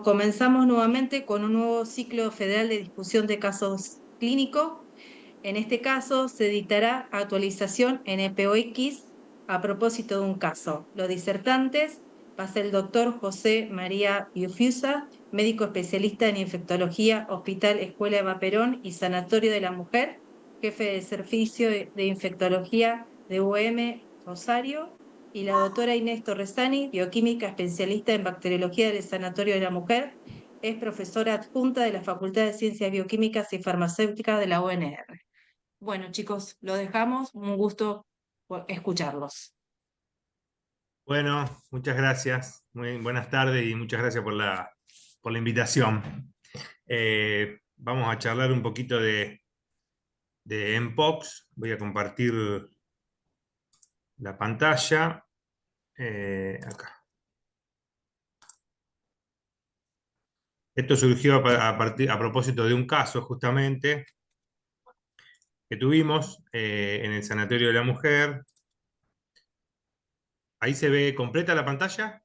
Comenzamos nuevamente con un nuevo ciclo federal de discusión de casos clínicos. En este caso se dictará actualización en EPOX a propósito de un caso. Los disertantes va a ser el doctor José María Biufiusa, médico especialista en infectología, Hospital Escuela Eva Perón y Sanatorio de la Mujer, jefe de servicio de infectología de UM Rosario, y la doctora Inés Torresani, bioquímica especialista en bacteriología del Sanatorio de la Mujer, es profesora adjunta de la Facultad de Ciencias Bioquímicas y Farmacéuticas de la UNR. Bueno, chicos, lo dejamos. Un gusto escucharlos. Bueno, muchas gracias. Muy buenas tardes y muchas gracias por la invitación. Vamos a charlar un poquito de Mpox. Voy a compartir la pantalla. Acá. Esto surgió a propósito de un caso justamente que tuvimos en el Sanatorio de la Mujer. Ahí se ve completa la pantalla.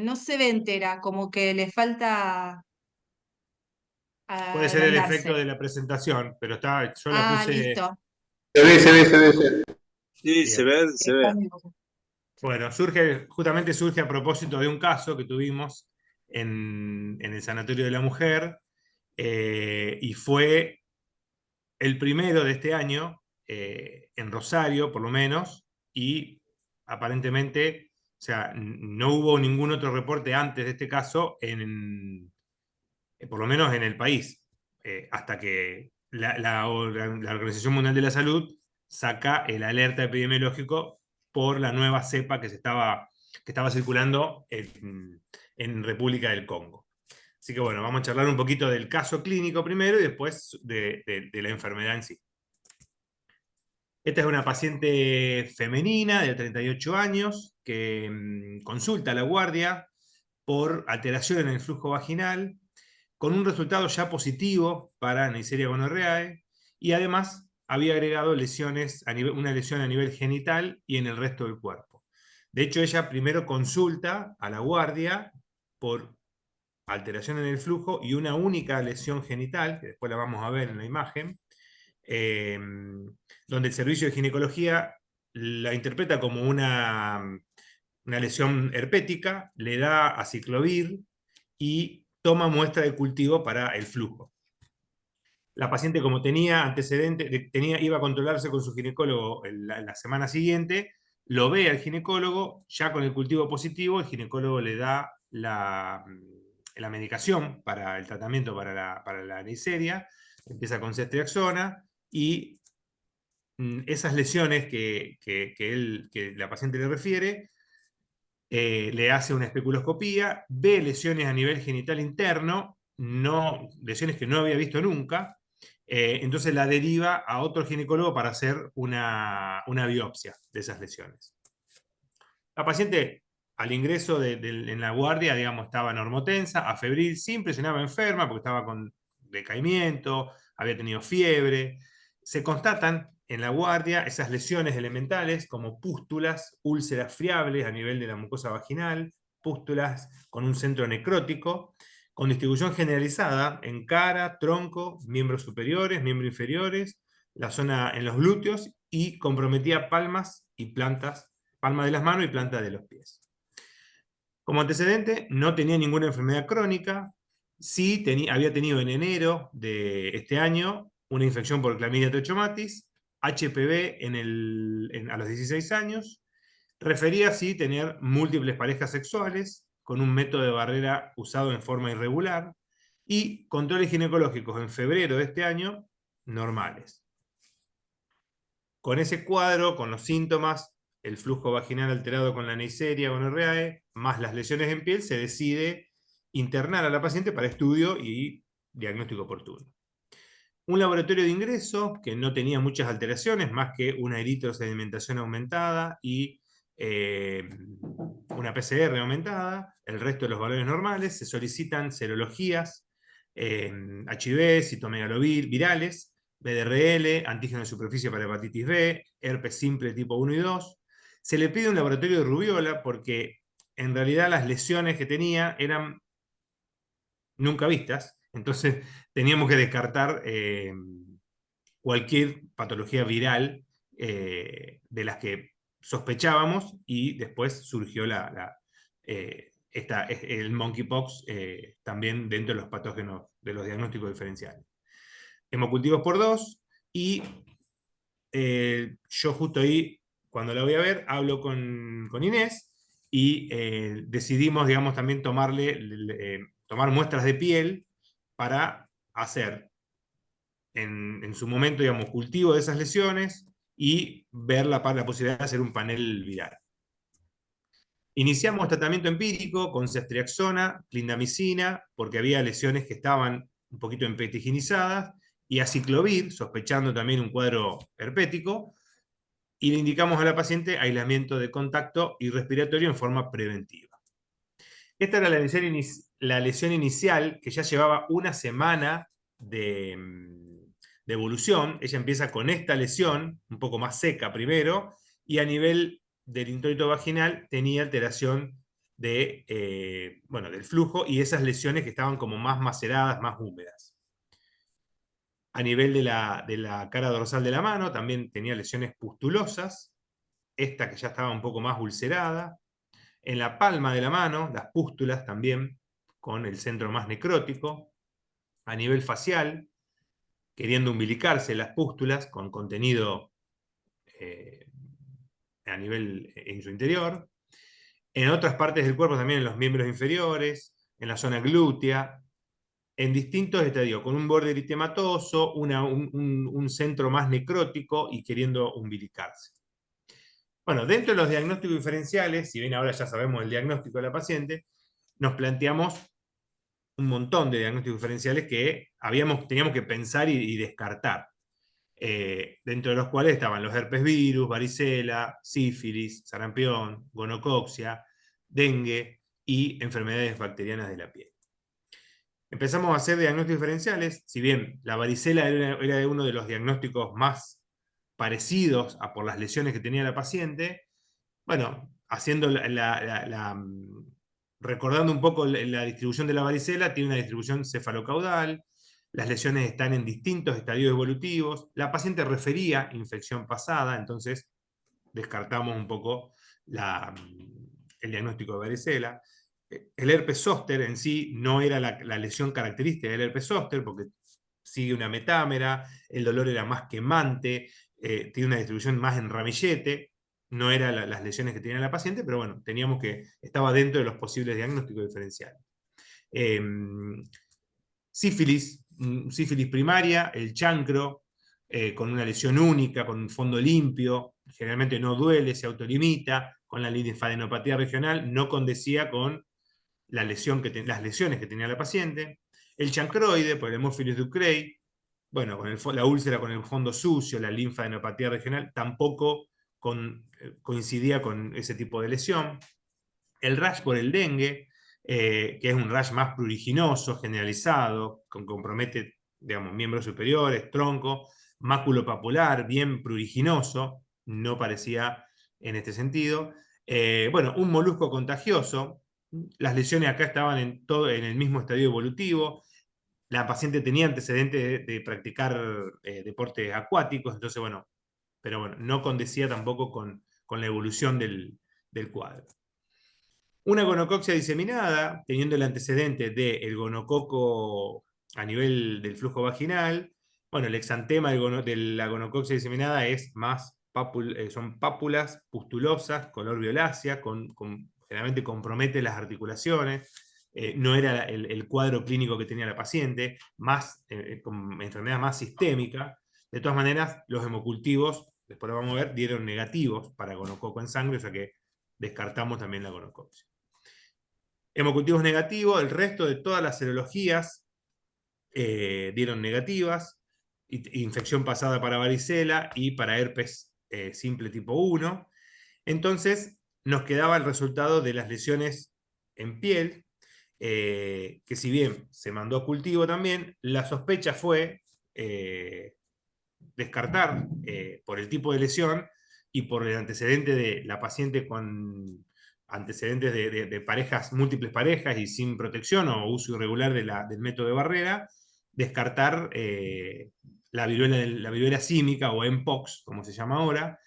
No se ve entera, como que le falta Puede ser el efecto agrandarse. de la presentación, pero yo la Ah, puse listo. Se ve. Sí, se bien. ve, se Está ve. bien. Bueno, justamente surge a propósito de un caso que tuvimos en el Sanatorio de la Mujer, y fue el primero de este año, en Rosario por lo menos, y aparentemente, o sea, no hubo ningún otro reporte antes de este caso, por lo menos en el país, hasta que la Organización Mundial de la Salud saca el alerta epidemiológico por la nueva cepa que estaba circulando en República del Congo. Así que bueno, vamos a charlar un poquito del caso clínico primero y después de la enfermedad en sí. Esta es una paciente femenina de 38 años que consulta a la guardia por alteración en el flujo vaginal, con un resultado ya positivo para Neisseria gonorrhoeae, y además había agregado una lesión a nivel genital y en el resto del cuerpo. De hecho, ella primero consulta a la guardia por alteración en el flujo y una única lesión genital, que después la vamos a ver en la imagen, eh, donde el servicio de ginecología la interpreta como una lesión herpética, le da aciclovir y toma muestra de cultivo para el flujo. La paciente, como tenía antecedentes, iba a controlarse con su ginecólogo la semana siguiente, lo ve al ginecólogo, ya con el cultivo positivo, el ginecólogo le da la medicación para el tratamiento para la Neisseria, empieza con ceftriaxona, y esas lesiones que la paciente le refiere, le hace una especuloscopía, ve lesiones a nivel genital interno, lesiones que no había visto nunca, entonces la deriva a otro ginecólogo para hacer una biopsia de esas lesiones. La paciente al ingreso en la guardia, digamos, estaba normotensa, afebril, sin presionaba enferma porque estaba con decaimiento, había tenido fiebre. Se constatan en la guardia esas lesiones elementales como pústulas, úlceras friables a nivel de la mucosa vaginal, pústulas con un centro necrótico, con distribución generalizada en cara, tronco, miembros superiores, miembros inferiores, la zona en los glúteos, y comprometía palmas de las manos y planta de los pies. Como antecedente, no tenía ninguna enfermedad crónica. Sí había tenido en enero de este año una infección por Clamidia trachomatis, HPV a los 16 años. Refería así tener múltiples parejas sexuales con un método de barrera usado en forma irregular y controles ginecológicos en febrero de este año normales. Con ese cuadro, con los síntomas, el flujo vaginal alterado con la Neisseria gonorrhoeae, más las lesiones en piel, se decide internar a la paciente para estudio y diagnóstico oportuno. Un laboratorio de ingreso que no tenía muchas alteraciones, más que una eritrosedimentación aumentada y una PCR aumentada, el resto de los valores normales. Se solicitan serologías, HIV, citomegalovirales, virales, BDRL, antígeno de superficie para hepatitis B, herpes simple tipo 1 y 2. Se le pide un laboratorio de rubiola porque en realidad las lesiones que tenía eran nunca vistas, entonces teníamos que descartar cualquier patología viral de las que sospechábamos, y después surgió el monkeypox también dentro de los patógenos de los diagnósticos diferenciales. Hemocultivos por 2, y yo justo ahí, cuando la voy a ver, hablo con Inés, y decidimos, digamos, también tomar muestras de piel para hacer en su momento, digamos, cultivo de esas lesiones y ver la posibilidad de hacer un panel viral. Iniciamos tratamiento empírico con ceftriaxona, clindamicina, porque había lesiones que estaban un poquito empetiginizadas, y aciclovir, sospechando también un cuadro herpético, y le indicamos a la paciente aislamiento de contacto y respiratorio en forma preventiva. Esta era la lesión inicial, que ya llevaba una semana de evolución. Ella empieza con esta lesión, un poco más seca primero, y a nivel del introito vaginal tenía alteración del flujo y esas lesiones que estaban como más maceradas, más húmedas. A nivel de la cara dorsal de la mano también tenía lesiones pustulosas, esta que ya estaba un poco más ulcerada. En la palma de la mano, las pústulas también, con el centro más necrótico. A nivel facial, queriendo umbilicarse las pústulas con contenido a nivel en su interior. En otras partes del cuerpo también, en los miembros inferiores, en la zona glútea, en distintos estadios, con un borde eritematoso, un centro más necrótico y queriendo umbilicarse. Bueno, dentro de los diagnósticos diferenciales, si bien ahora ya sabemos el diagnóstico de la paciente, nos planteamos un montón de diagnósticos diferenciales que teníamos que pensar y descartar. Dentro de los cuales estaban los herpes virus, varicela, sífilis, sarampión, gonocoxia, dengue y enfermedades bacterianas de la piel. Empezamos a hacer diagnósticos diferenciales, si bien la varicela era uno de los diagnósticos más parecidos por las lesiones que tenía la paciente. Bueno, haciendo recordando un poco la distribución de la varicela, tiene una distribución cefalocaudal, las lesiones están en distintos estadios evolutivos, la paciente refería infección pasada, entonces descartamos un poco el diagnóstico de varicela. El herpes zóster en sí no era la lesión característica del herpes zóster, porque sigue una metámera, el dolor era más quemante, tiene una distribución más en ramillete, no eran las lesiones que tenía la paciente, pero bueno, estaba dentro de los posibles diagnósticos diferenciales. Sífilis primaria, el chancro, con una lesión única, con un fondo limpio, generalmente no duele, se autolimita, con la linfadenopatía regional, no condecía con las lesiones que tenía la paciente. El chancroide, por el Haemophilus ducreyi, bueno, con la úlcera con el fondo sucio, la linfadenopatía regional, tampoco coincidía con ese tipo de lesión. El rash por el dengue, que es un rash más pruriginoso, generalizado, compromete, digamos, miembros superiores, tronco, máculo papular, bien pruriginoso, no parecía en este sentido. Bueno, un molusco contagioso, las lesiones acá estaban en el mismo estadio evolutivo, la paciente tenía antecedentes de practicar deportes acuáticos, entonces bueno, pero bueno, no condecía tampoco con la evolución del cuadro. Una gonocoxia diseminada, teniendo el antecedente del gonococo a nivel del flujo vaginal. Bueno, el exantema de la gonocoxia diseminada son pápulas pustulosas, color violácea, generalmente compromete las articulaciones. No era el cuadro clínico que tenía la paciente, con enfermedad más sistémica. De todas maneras, los hemocultivos, después lo vamos a ver, dieron negativos para gonococo en sangre, o sea que descartamos también la gonocoxia. Hemocultivos negativos, el resto de todas las serologías dieron negativas, infección pasada para varicela y para herpes simple tipo 1. Entonces nos quedaba el resultado de las lesiones en piel, que si bien se mandó a cultivo también, la sospecha fue descartar por el tipo de lesión y por el antecedente de la paciente antecedentes de parejas, múltiples parejas y sin protección o uso irregular del método de barrera, descartar la viruela símica o Mpox, como se llama ahora,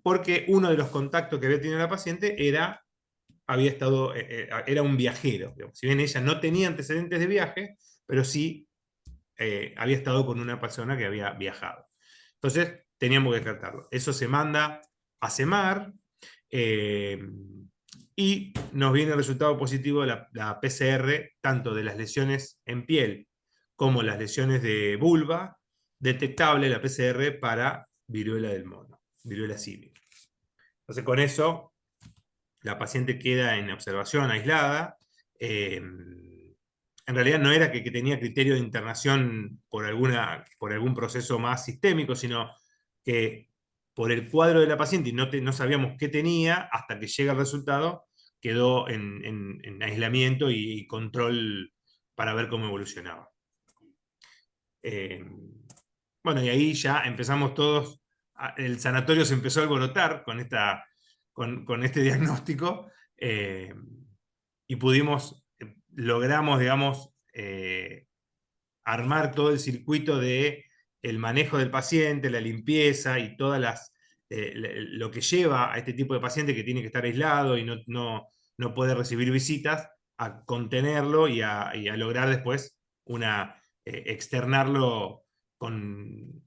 porque uno de los contactos que había tenido la paciente era un viajero. Digamos. Si bien ella no tenía antecedentes de viaje, pero sí había estado con una persona que había viajado. Entonces, teníamos que descartarlo. Eso se manda a CEMAR y nos viene el resultado positivo de la PCR, tanto de las lesiones en piel como las lesiones de vulva, detectable la PCR para viruela del mono, viruela símica. Entonces, con eso, la paciente queda en observación aislada. En realidad no era que tenía criterio de internación por algún proceso más sistémico, sino que por el cuadro de la paciente y no sabíamos qué tenía, hasta que llega el resultado, quedó en aislamiento y control para ver cómo evolucionaba. Bueno, y ahí ya empezamos todos, el sanatorio se empezó a alborotar con este diagnóstico, y logramos, digamos, armar todo el circuito de el manejo del paciente, la limpieza y todas lo que lleva a este tipo de paciente que tiene que estar aislado y no puede recibir visitas, a contenerlo y a lograr después externarlo con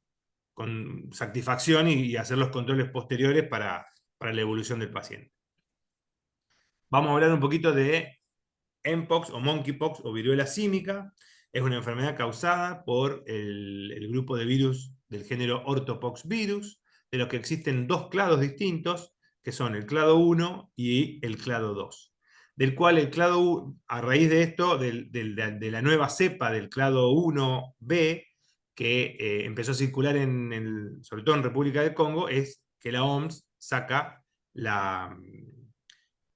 satisfacción y hacer los controles posteriores para la evolución del paciente. Vamos a hablar un poquito de Mpox o Monkeypox o viruela símica. Es una enfermedad causada por el grupo de virus del género Orthopoxvirus, de los que existen dos clados distintos, que son el clado 1 y el clado 2. Del cual el clado 1, a raíz de esto, de la nueva cepa del clado 1B, que empezó a circular sobre todo en República del Congo, es que la OMS saca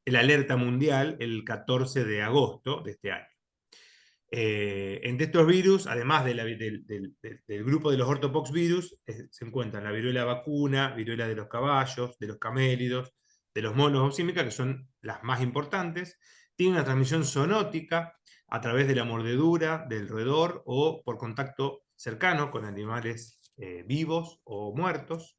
el alerta mundial el 14 de agosto de este año. Entre estos virus, además del grupo de los ortopoxvirus, se encuentran la viruela vacuna, viruela de los caballos, de los camélidos, de los monos o símica, que son las más importantes. Tiene una transmisión zoonótica a través de la mordedura del roedor o por contacto cercano con animales vivos o muertos.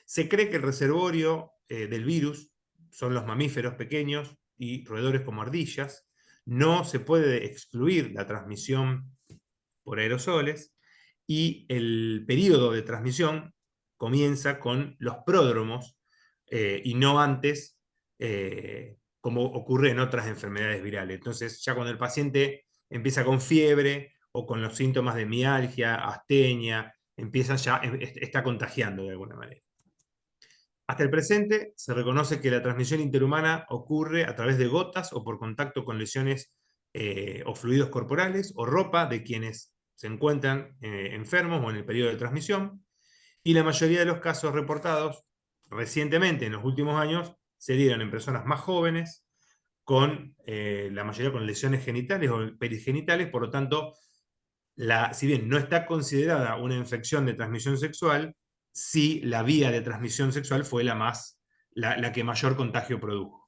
Se cree que el reservorio del virus son los mamíferos pequeños y roedores como ardillas. No se puede excluir la transmisión por aerosoles y el periodo de transmisión comienza con los pródromos y no antes, como ocurre en otras enfermedades virales. Entonces, ya cuando el paciente empieza con fiebre o con los síntomas de mialgia, astenia, está contagiando de alguna manera. Hasta el presente se reconoce que la transmisión interhumana ocurre a través de gotas o por contacto con lesiones o fluidos corporales o ropa de quienes se encuentran enfermos o en el periodo de transmisión, y la mayoría de los casos reportados recientemente en los últimos años se dieron en personas más jóvenes, la mayoría con lesiones genitales o perigenitales. Por lo tanto, si bien no está considerada una infección de transmisión sexual, sí la vía de transmisión sexual fue la que mayor contagio produjo.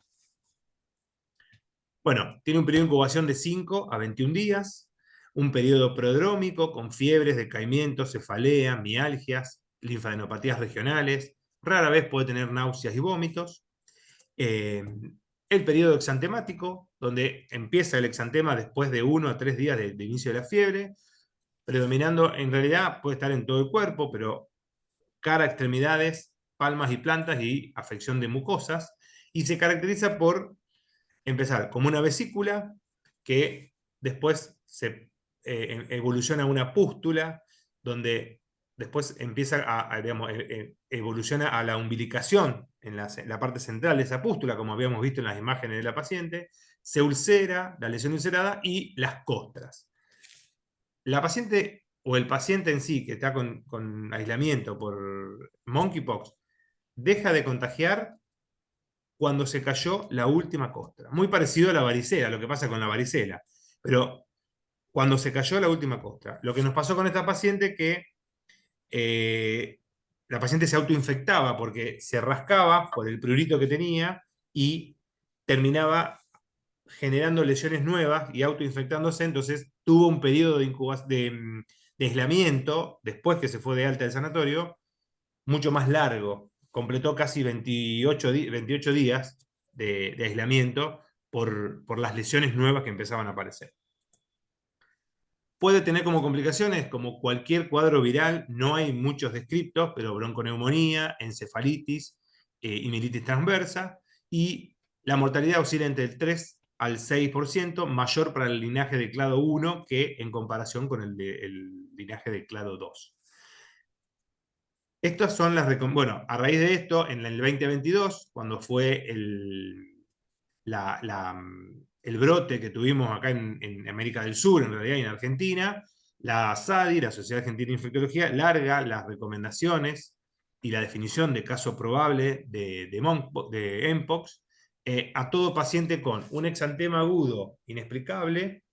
Bueno, tiene un periodo de incubación de 5 a 21 días, un periodo prodrómico con fiebres, decaimientos, cefalea, mialgias, linfadenopatías regionales, rara vez puede tener náuseas y vómitos. El periodo exantemático, donde empieza el exantema después de 1 a 3 días de inicio de la fiebre, predominando, en realidad puede estar en todo el cuerpo, pero cara, extremidades, palmas y plantas y afección de mucosas, y se caracteriza por empezar como una vesícula que después se evoluciona a una pústula, donde después empieza evoluciona a la umbilicación en la parte central de esa pústula, como habíamos visto en las imágenes de la paciente, se ulcera, la lesión ulcerada y las costras. La paciente o el paciente en sí que está con aislamiento por monkeypox deja de contagiar cuando se cayó la última costra. Muy parecido a la varicela, lo que pasa con la varicela. Pero cuando se cayó la última costra. Lo que nos pasó con esta paciente que la paciente se autoinfectaba porque se rascaba por el prurito que tenía y terminaba generando lesiones nuevas y autoinfectándose, entonces tuvo un periodo de aislamiento, después que se fue de alta del sanatorio, mucho más largo. Completó casi 28 días de aislamiento por las lesiones nuevas que empezaban a aparecer. Puede tener como complicaciones, como cualquier cuadro viral, no hay muchos descriptos, pero bronconeumonía, encefalitis y mielitis transversa, y la mortalidad oscila entre el 3 al 6%, mayor para el linaje de clado 1 que en comparación con el linaje de clado 2. Estas son las bueno, a raíz de esto, en el 2022, cuando fue el brote que tuvimos acá en América del Sur, en realidad, y en Argentina, la SADI, la Sociedad Argentina de Infectología, larga las recomendaciones y la definición de caso probable de Mpox a todo paciente con un exantema agudo inexplicable,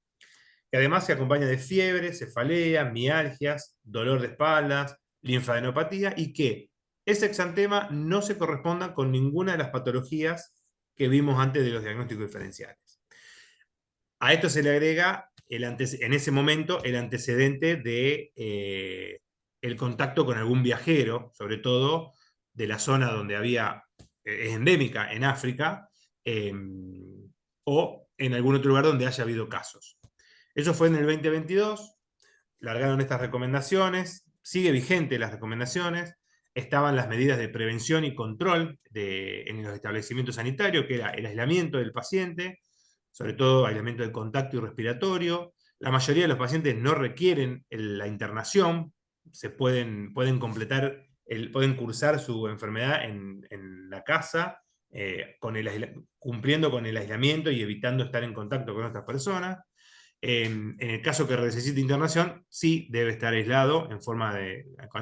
que además se acompaña de fiebre, cefalea, mialgias, dolor de espaldas, linfadenopatía, y que ese exantema no se corresponda con ninguna de las patologías que vimos antes de los diagnósticos diferenciales. A esto se le agrega en ese momento el antecedente de el contacto con algún viajero, sobre todo de la zona donde es endémica en África, o en algún otro lugar donde haya habido casos. Eso fue en el 2022, largaron estas recomendaciones, sigue vigente las recomendaciones, estaban las medidas de prevención y control en los establecimientos sanitarios, que era el aislamiento del paciente, sobre todo aislamiento del contacto y respiratorio. La mayoría de los pacientes no requieren la internación, pueden cursar su enfermedad en la casa, cumpliendo con el aislamiento y evitando estar en contacto con otras personas. En el caso que necesite internación, sí debe estar aislado con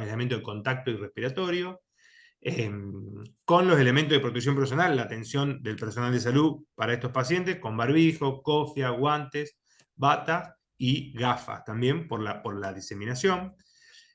aislamiento de contacto y respiratorio, con los elementos de protección personal, la atención del personal de salud para estos pacientes, con barbijo, cofia, guantes, bata y gafas, también por la diseminación.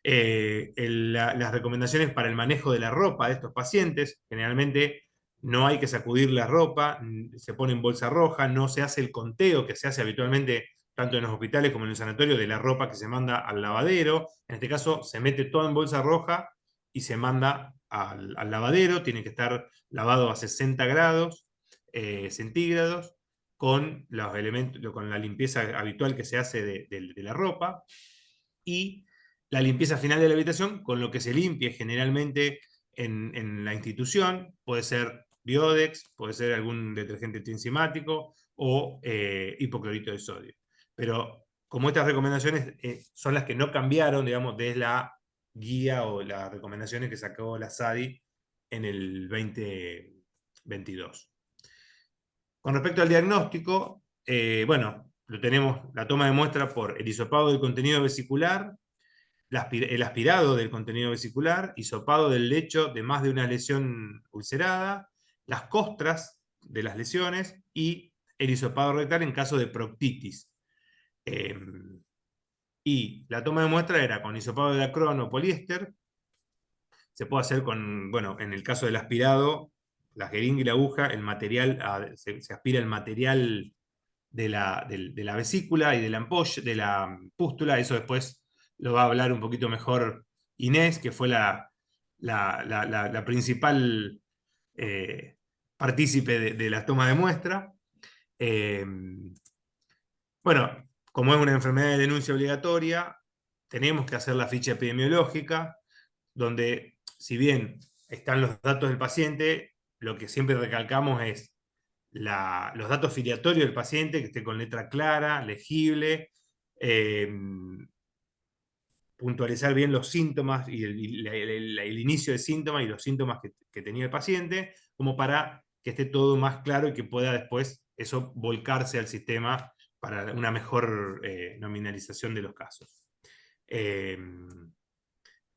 Las recomendaciones para el manejo de la ropa de estos pacientes, generalmente no hay que sacudir la ropa, se pone en bolsa roja, no se hace el conteo que se hace habitualmente tanto en los hospitales como en el sanatorio, de la ropa que se manda al lavadero. En este caso, se mete todo en bolsa roja y se manda al lavadero. Tiene que estar lavado a 60 grados centígrados, con la limpieza habitual que se hace de la ropa, y la limpieza final de la habitación con lo que se limpie generalmente en la institución. Puede ser Biodex, puede ser algún detergente trienzimático o hipoclorito de sodio. Pero como estas recomendaciones son las que no cambiaron, digamos, desde la guía o las recomendaciones que sacó la SADI en el 2022. Con respecto al diagnóstico, bueno, tenemos la toma de muestra por el hisopado del contenido vesicular, el aspirado del contenido vesicular, hisopado del lecho de más de una lesión ulcerada, las costras de las lesiones y el hisopado rectal en caso de proctitis. Y la toma de muestra era con hisopado de acrón o poliéster. Se puede hacer con, bueno, en el caso del aspirado, la jeringa y la aguja, se aspira el material de la vesícula y de la pústula. Eso después lo va a hablar un poquito mejor Inés, que fue la principal partícipe de la toma de muestra. Bueno, como es una enfermedad de denuncia obligatoria, tenemos que hacer la ficha epidemiológica, donde, si bien están los datos del paciente, lo que siempre recalcamos es los datos filiatorios del paciente, que esté con letra clara, legible, puntualizar bien los síntomas y el inicio de síntomas y los síntomas que tenía el paciente, como para que esté todo más claro y que pueda después eso volcarse al sistema para una mejor nominalización de los casos.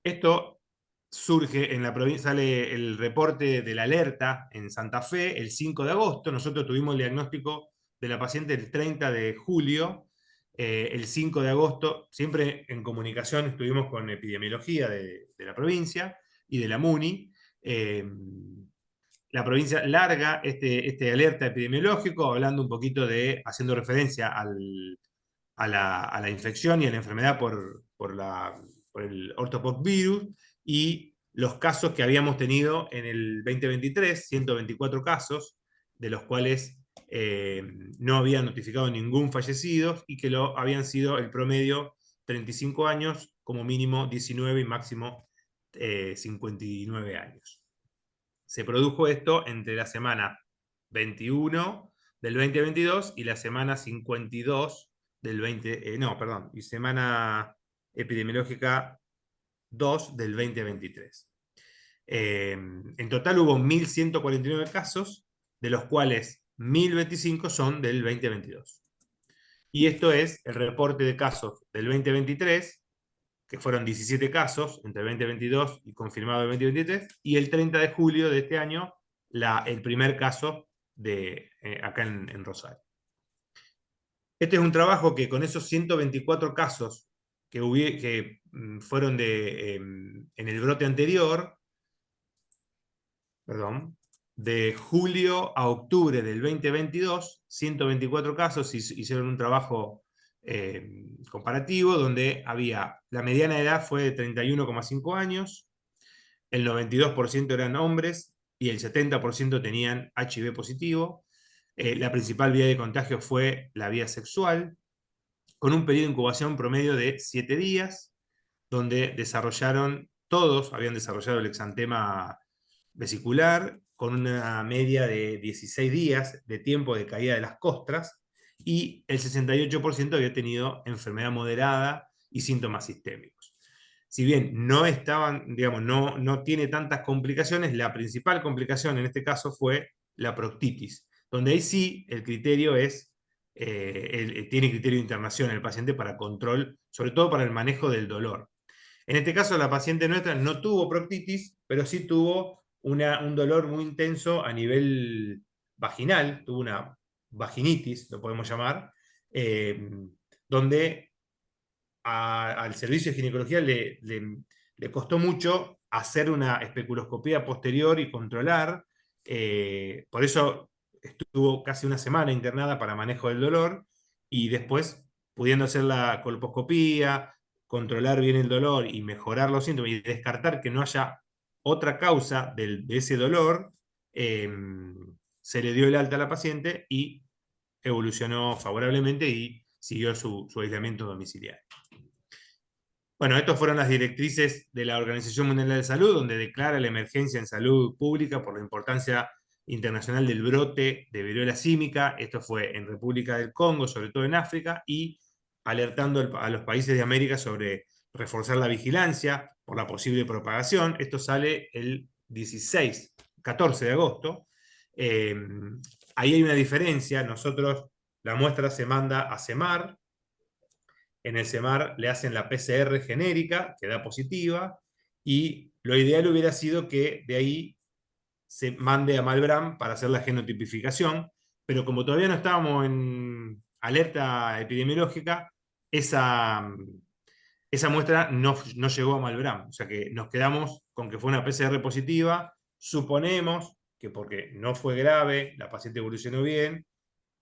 Esto surge en la provincia, sale el reporte de la alerta en Santa Fe el 5 de agosto. Nosotros tuvimos el diagnóstico de la paciente el 30 de julio. El 5 de agosto, siempre en comunicación estuvimos con epidemiología de la provincia y de la MUNI. la provincia larga este alerta epidemiológico, hablando un poquito haciendo referencia a la infección y a la enfermedad por el ortopoxvirus y los casos que habíamos tenido en el 2023, 124 casos, de los cuales no habían notificado ningún fallecido y que habían sido el promedio 35 años, como mínimo 19 y máximo 59 años. Se produjo esto entre la semana 21 del 2022 y la semana 52 del y semana epidemiológica 2 del 2023. En total hubo 1.149 casos, de los cuales 1.025 son del 2022. Y esto es el reporte de casos del 2023, que fueron 17 casos entre el 2022 y confirmado el 2023, y el 30 de julio de este año, el primer caso acá en Rosario. Este es un trabajo que con esos 124 casos que fueron en el brote anterior, de julio a octubre del 2022, 124 casos, hicieron un trabajo comparativo donde la mediana de edad fue de 31,5 años, el 92% eran hombres y el 70% tenían HIV positivo. La principal vía de contagio fue la vía sexual, con un periodo de incubación promedio de 7 días, donde todos habían desarrollado el exantema vesicular, con una media de 16 días de tiempo de caída de las costras, y el 68% había tenido enfermedad moderada y síntomas sistémicos. Si bien no tiene tantas complicaciones, la principal complicación en este caso fue la proctitis, donde ahí sí el criterio tiene criterio de internación el paciente para control, sobre todo para el manejo del dolor. En este caso, la paciente nuestra no tuvo proctitis, pero sí tuvo un dolor muy intenso a nivel vaginal, tuvo una vaginitis, lo podemos llamar, donde al servicio de ginecología le costó mucho hacer una especuloscopía posterior y controlar, por eso estuvo casi una semana internada para manejo del dolor, y después, pudiendo hacer la colposcopía, controlar bien el dolor y mejorar los síntomas y descartar que no haya otra causa de ese dolor, se le dio el alta a la paciente y evolucionó favorablemente y siguió su aislamiento domiciliario. Bueno, estas fueron las directrices de la Organización Mundial de la Salud, donde declara la emergencia en salud pública por la importancia internacional del brote de viruela símica. Esto fue en República del Congo, sobre todo en África, y alertando a los países de América sobre reforzar la vigilancia por la posible propagación. Esto sale el 14 de agosto. Ahí hay una diferencia. La muestra se manda a CEMAR. En el CEMAR le hacen la PCR genérica, que da positiva, y lo ideal hubiera sido que de ahí se mande a Malbrán para hacer la genotipificación, pero como todavía no estábamos en alerta epidemiológica, esa muestra no llegó a Malbrán, o sea que nos quedamos con que fue una PCR positiva. Suponemos que porque no fue grave, la paciente evolucionó bien,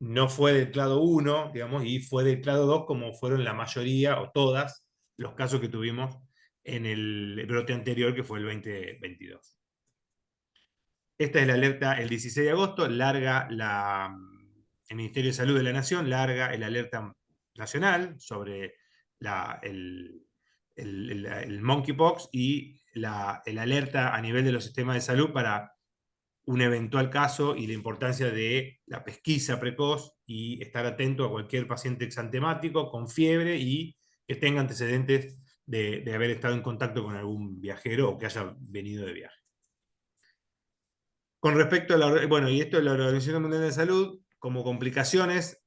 no fue del clado 1, digamos, y fue del clado 2, como fueron la mayoría o todas los casos que tuvimos en el brote anterior, que fue el 2022. Esta es la alerta el 16 de agosto, el Ministerio de Salud de la Nación larga el alerta nacional sobre el monkeypox y el alerta a nivel de los sistemas de salud para un eventual caso y la importancia de la pesquisa precoz y estar atento a cualquier paciente exantemático con fiebre y que tenga antecedentes de haber estado en contacto con algún viajero o que haya venido de viaje. Con respecto a y esto de la Organización Mundial de la Salud, como complicaciones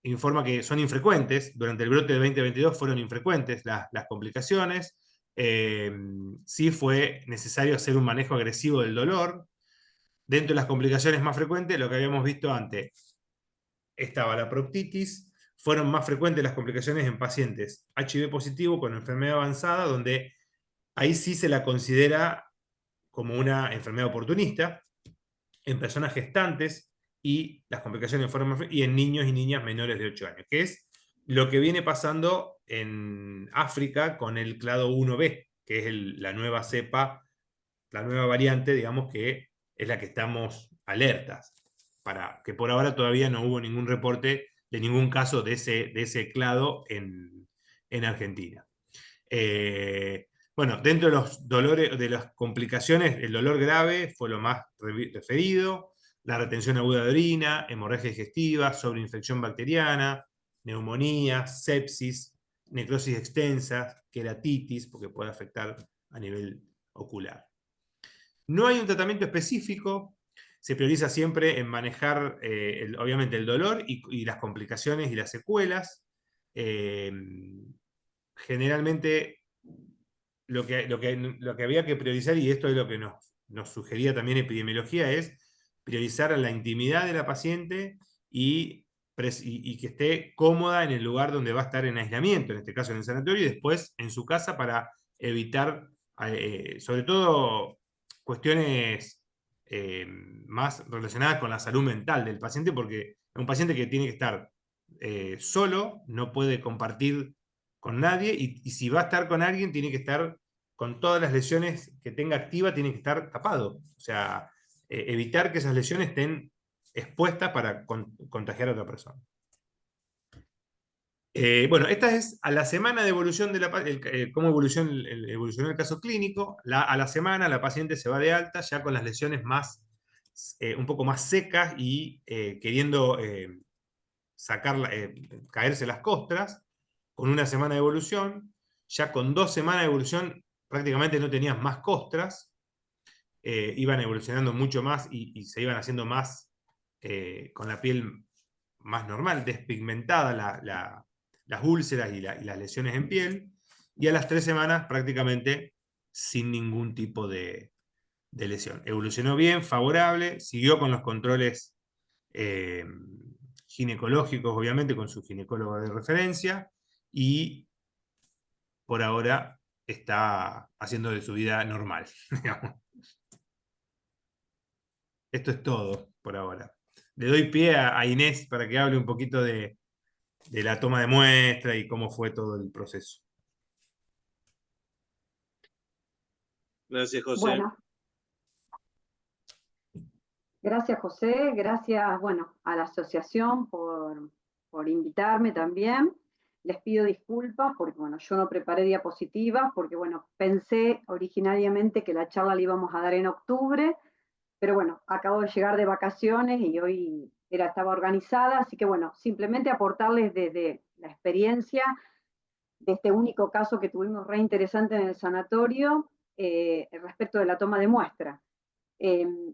informa que son infrecuentes. Durante el brote de 2022 fueron infrecuentes las complicaciones. Sí fue necesario hacer un manejo agresivo del dolor. Dentro de las complicaciones más frecuentes, lo que habíamos visto antes, estaba la proctitis. Fueron más frecuentes las complicaciones en pacientes HIV positivo con enfermedad avanzada, donde ahí sí se la considera como una enfermedad oportunista, en personas gestantes y las complicaciones y en niños y niñas menores de 8 años, que es lo que viene pasando en África con el clado 1B, que es la nueva cepa, la nueva variante, digamos, que es la que estamos alertas, para que por ahora todavía no hubo ningún reporte de ningún caso de ese clado en Argentina. Bueno, dentro de los dolores, de las complicaciones, el dolor grave fue lo más referido, la retención aguda de orina, hemorragia digestiva, sobreinfección bacteriana, neumonía, sepsis, necrosis extensa, queratitis, porque puede afectar a nivel ocular. No hay un tratamiento específico, se prioriza siempre en manejar, obviamente, el dolor y las complicaciones y las secuelas. Generalmente lo que había que priorizar, y esto es lo que nos sugería también epidemiología, es priorizar la intimidad de la paciente y que esté cómoda en el lugar donde va a estar en aislamiento, en este caso en el sanatorio, y después en su casa, para evitar, sobre todo, cuestiones más relacionadas con la salud mental del paciente, porque es un paciente que tiene que estar solo, no puede compartir con nadie, y si va a estar con alguien, tiene que estar con todas las lesiones que tenga activa, tiene que estar tapado. O sea, evitar que esas lesiones estén expuestas para contagiar a otra persona. Bueno, esta es a la semana de evolución de cómo evolucionó el caso clínico. A la semana la paciente se va de alta ya con las lesiones un poco más secas y queriendo caerse las costras. Con una semana de evolución, ya con 2 semanas de evolución prácticamente no tenías más costras, iban evolucionando mucho más y se iban haciendo más con la piel más normal, despigmentada las úlceras y las lesiones en piel, y a las 3 semanas prácticamente sin ningún tipo de lesión. Evolucionó bien, favorable, siguió con los controles ginecológicos, obviamente, con su ginecólogo de referencia, y por ahora está haciendo de su vida normal, digamos. Esto es todo por ahora. Le doy pie a Inés para que hable un poquito de la toma de muestra y cómo fue todo el proceso. Gracias, José. Bueno, gracias, José. Gracias, bueno, a la asociación por invitarme también. Les pido disculpas porque, bueno, yo no preparé diapositivas porque, bueno, pensé originariamente que la charla la íbamos a dar en octubre, pero bueno, acabo de llegar de vacaciones y hoy estaba organizada, así que, bueno, simplemente aportarles desde la experiencia de este único caso que tuvimos re interesante en el sanatorio respecto de la toma de muestra.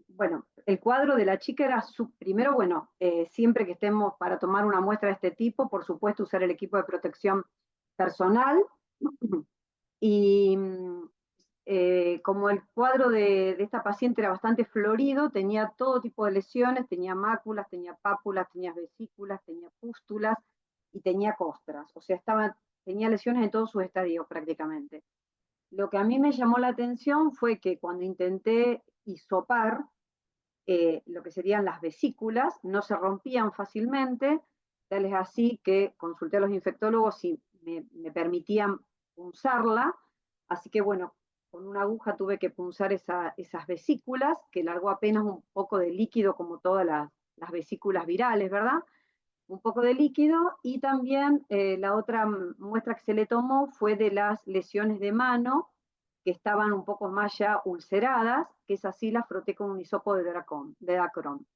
Bueno, el cuadro de la chica era primero, bueno, siempre que estemos para tomar una muestra de este tipo, por supuesto usar el equipo de protección personal. Y como el cuadro de esta paciente era bastante florido, tenía todo tipo de lesiones, tenía máculas, tenía pápulas, tenía vesículas, tenía pústulas y tenía costras. O sea, tenía lesiones en todos sus estadios prácticamente. Lo que a mí me llamó la atención fue que cuando intenté hisopar lo que serían las vesículas, no se rompían fácilmente, tal es así que consulté a los infectólogos y me permitían punzarla, así que bueno, con una aguja tuve que punzar esas vesículas, que largó apenas un poco de líquido como todas las vesículas virales, ¿verdad? Un poco de líquido, y también la otra muestra que se le tomó fue de las lesiones de mano, que estaban un poco más ya ulceradas, que es así, la froté con un hisopo de Dacron.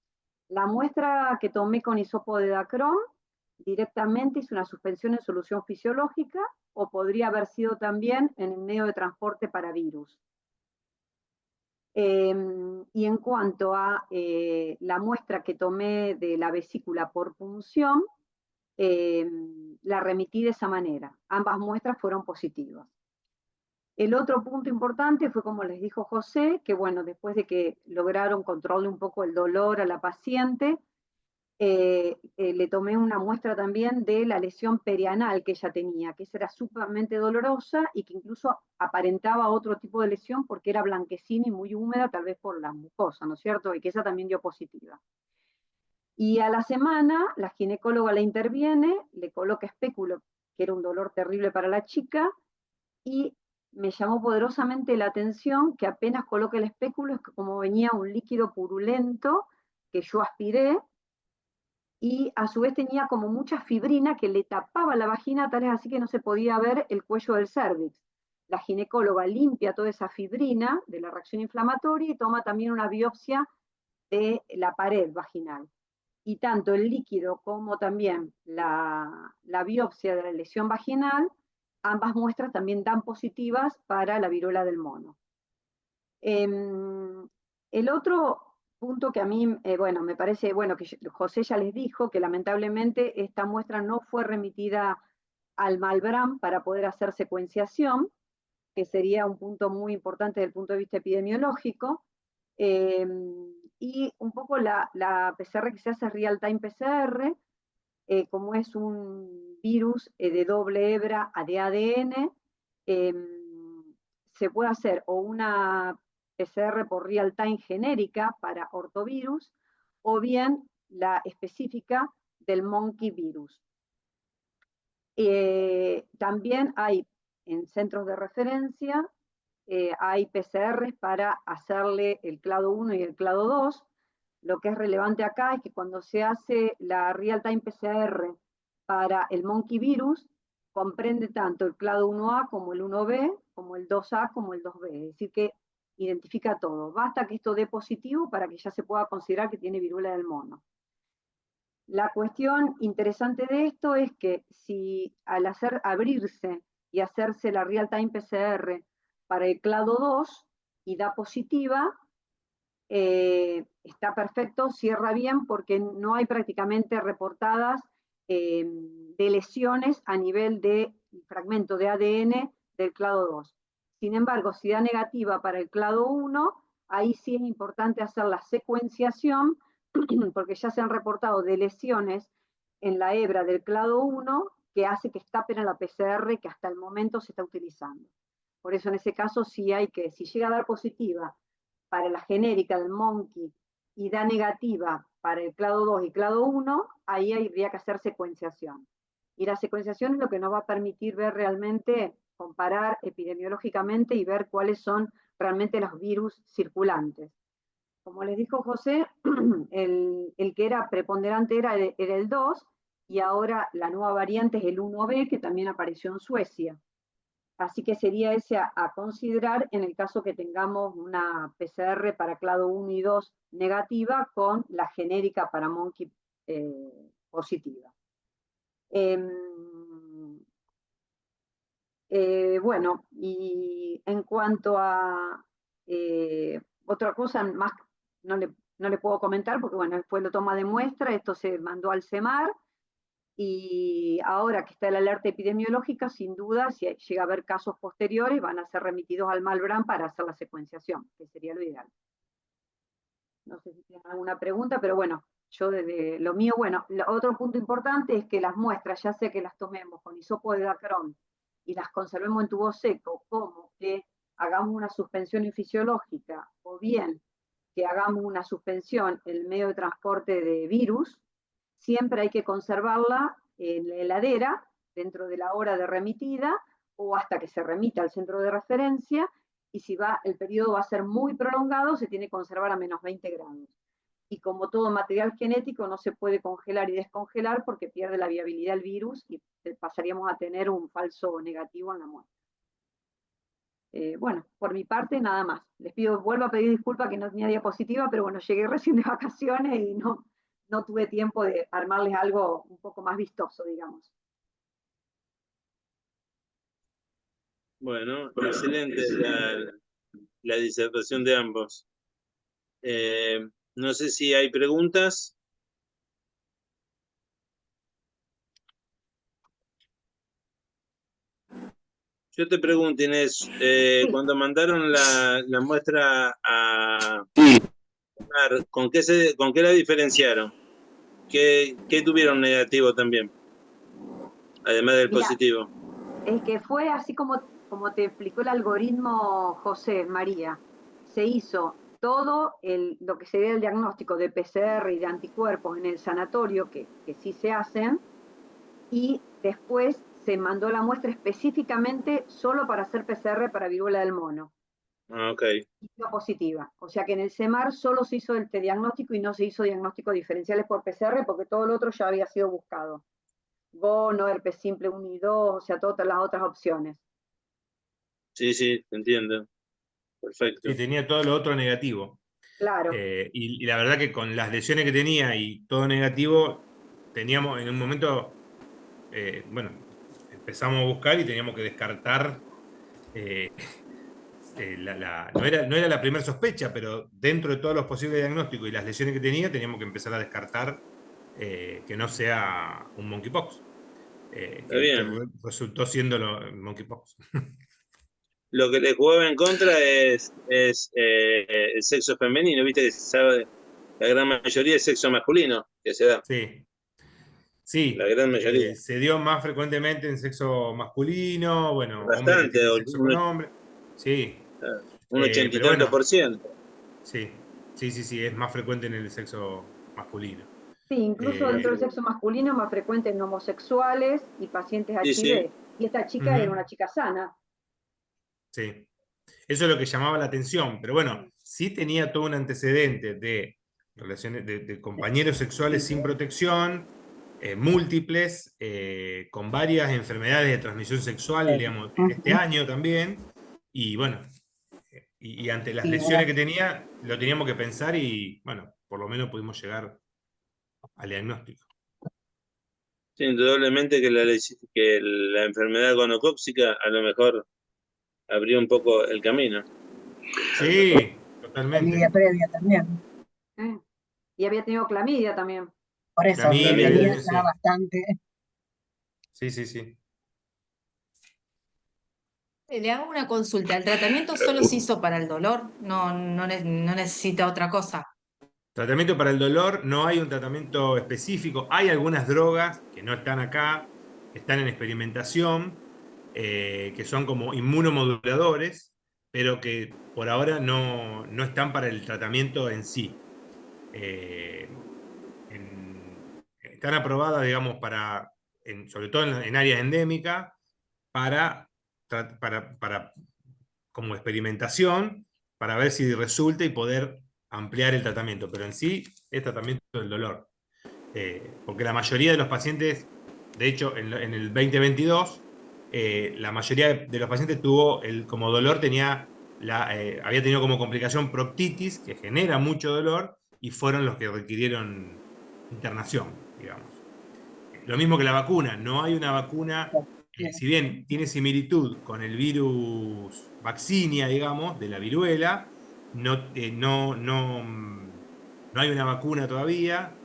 La muestra que tomé con hisopo de Dacron directamente hice una suspensión en solución fisiológica, o podría haber sido también en el medio de transporte para virus. Y en cuanto a la muestra que tomé de la vesícula por punción, la remití de esa manera. Ambas muestras fueron positivas. El otro punto importante fue, como les dijo José, que bueno, después de que lograron controlarle un poco el dolor a la paciente, le tomé una muestra también de la lesión perianal que ella tenía, que esa era sumamente dolorosa y que incluso aparentaba otro tipo de lesión porque era blanquecina y muy húmeda, tal vez por la mucosa, ¿no es cierto? Y que esa también dio positiva. Y a la semana la ginecóloga la interviene, le coloca espéculo, que era un dolor terrible para la chica, y me llamó poderosamente la atención que apenas coloca el espéculo, es que como venía un líquido purulento que yo aspiré, y a su vez tenía como mucha fibrina que le tapaba la vagina, tal es así que no se podía ver el cuello del cérvix. La ginecóloga limpia toda esa fibrina de la reacción inflamatoria y toma también una biopsia de la pared vaginal. Y tanto el líquido como también la biopsia de la lesión vaginal, ambas muestras también dan positivas para la viruela del mono. El otro punto que a mí, bueno, me parece, bueno, que José ya les dijo que lamentablemente esta muestra no fue remitida al Malbrán para poder hacer secuenciación, que sería un punto muy importante desde el punto de vista epidemiológico. Y un poco la PCR que se hace Real Time PCR, como es un virus de doble hebra de ADN, se puede hacer o una PCR por Real Time genérica para ortovirus, o bien la específica del monkey virus. También hay en centros de referencia, hay PCRs para hacerle el clado 1 y el clado 2. Lo que es relevante acá es que cuando se hace la real-time PCR para el monkey virus, comprende tanto el clado 1A como el 1B, como el 2A como el 2B. Es decir, que identifica todo. Basta que esto dé positivo para que ya se pueda considerar que tiene viruela del mono. La cuestión interesante de esto es que si al abrirse y hacerse la real-time PCR para el clado 2 y da positiva, está perfecto, cierra bien porque no hay prácticamente reportadas de lesiones a nivel de fragmento de ADN del clado 2. Sin embargo, si da negativa para el clado 1, ahí sí es importante hacer la secuenciación porque ya se han reportado de lesiones en la hebra del clado 1 que hace que escapen a la PCR que hasta el momento se está utilizando. Por eso en ese caso sí hay que, si llega a dar positiva para la genérica del monkey y da negativa para el clado 2 y clado 1, ahí habría que hacer secuenciación. Y la secuenciación es lo que nos va a permitir ver realmente, comparar epidemiológicamente y ver cuáles son realmente los virus circulantes. Como les dijo José, el que era preponderante era el 2, y ahora la nueva variante es el 1B, que también apareció en Suecia. Así que sería ese a considerar en el caso que tengamos una PCR para clado 1 y 2 negativa con la genérica para monkey positiva. Bueno, y en cuanto a otra cosa más, no le puedo comentar porque bueno, fue la toma de muestra, esto se mandó al CEMAR, y ahora que está la alerta epidemiológica, sin duda, si llega a haber casos posteriores, van a ser remitidos al Malbrán para hacer la secuenciación, que sería lo ideal. No sé si tienen alguna pregunta, pero bueno, yo desde lo mío, bueno, otro punto importante es que las muestras, ya sea que las tomemos con hisopo de Dacron y las conservemos en tubo seco, como que hagamos una suspensión fisiológica, o bien que hagamos una suspensión en el medio de transporte de virus, siempre hay que conservarla en la heladera dentro de la hora de remitida o hasta que se remita al centro de referencia, y si el periodo va a ser muy prolongado, se tiene que conservar a menos 20 grados. Y como todo material genético, no se puede congelar y descongelar porque pierde la viabilidad del virus y pasaríamos a tener un falso negativo en la muestra. Bueno, por mi parte nada más. Les vuelvo a pedir disculpas que no tenía diapositiva, pero bueno, llegué recién de vacaciones y no tuve tiempo de armarles algo un poco más vistoso, digamos. Bueno, excelente la disertación de ambos. No sé si hay preguntas. Yo te pregunto, Inés, cuando mandaron la muestra a... Sí. ¿Con qué la diferenciaron? ¿Qué tuvieron negativo también? Además del Mira, positivo. es que fue así como te explicó el algoritmo José María. Se hizo todo lo que sería el diagnóstico de PCR y de anticuerpos en el sanatorio, que sí se hacen, y después se mandó la muestra específicamente solo para hacer PCR para viruela del mono. Ah, ok. Y dio positiva. O sea que en el CEMAR solo se hizo el diagnóstico y no se hizo diagnósticos diferenciales por PCR porque todo lo otro ya había sido buscado. Gono, herpes simple 1 y 2, o sea, todas las otras opciones. Sí, te entiendo. Perfecto. Sí, tenía todo lo otro negativo. Claro. Y la verdad que con las lesiones que tenía y todo negativo, teníamos en un momento, bueno, empezamos a buscar y teníamos que descartar, no era la primera sospecha, pero dentro de todos los posibles diagnósticos y las lesiones que tenía, teníamos que empezar a descartar que no sea un monkeypox, Está bien. resultó siendo el monkeypox. Lo que le jugaba en contra es el sexo femenino, viste que se sabe, la gran mayoría es sexo masculino que se da. Sí, sí, La gran mayoría. se dio más frecuentemente en sexo masculino, bueno, hombres que Bastante, tienen sexo con hombres, sí, un 80 y pero tanto bueno, por ciento. sí, es más frecuente en el sexo masculino. Sí, incluso dentro del sexo masculino es más frecuente en homosexuales y pacientes HIV. Sí. Y esta chica era una chica sana. Sí, eso es lo que llamaba la atención, pero bueno, sí tenía todo un antecedente de relaciones de compañeros sexuales sin protección, múltiples, con varias enfermedades de transmisión sexual, digamos, este año también, y bueno, y ante las lesiones que tenía, lo teníamos que pensar y bueno, por lo menos pudimos llegar al diagnóstico. Sí, indudablemente que la enfermedad gonocóxica a lo mejor abrió un poco el camino. Sí, totalmente. Clamidia previa también. Y había tenido clamidia también. Por eso, Clamidia, tenía sí. ya bastante. Sí. Le hago una consulta. ¿El tratamiento solo se hizo para el dolor? No necesita otra cosa. Tratamiento para el dolor, no hay un tratamiento específico. Hay algunas drogas que no están acá, están en experimentación, que son como inmunomoduladores, pero que por ahora no están para el tratamiento en sí. Están aprobadas, digamos, sobre todo en áreas endémicas, para como experimentación, para ver si resulta y poder ampliar el tratamiento, pero en sí es tratamiento del dolor. Porque la mayoría de los pacientes, de hecho, en el 2022, la mayoría de los pacientes como dolor había tenido como complicación proctitis, que genera mucho dolor, y fueron los que requirieron internación, digamos. Lo mismo que la vacuna, no hay una vacuna, si bien tiene similitud con el virus vaccinia, digamos, de la viruela, no hay una vacuna todavía,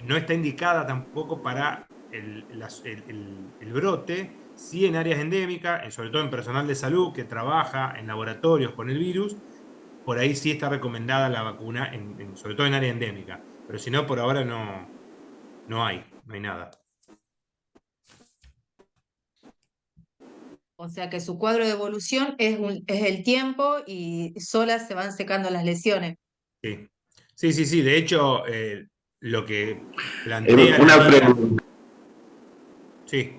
no está indicada tampoco para el brote, sí en áreas endémicas, sobre todo en personal de salud que trabaja en laboratorios con el virus, por ahí sí está recomendada la vacuna, sobre todo en área endémica, pero si no, por ahora no hay nada. O sea que su cuadro de evolución es el tiempo y solas se van secando las lesiones. Sí. De hecho, lo que plantea Una la guía. pregunta. Sí.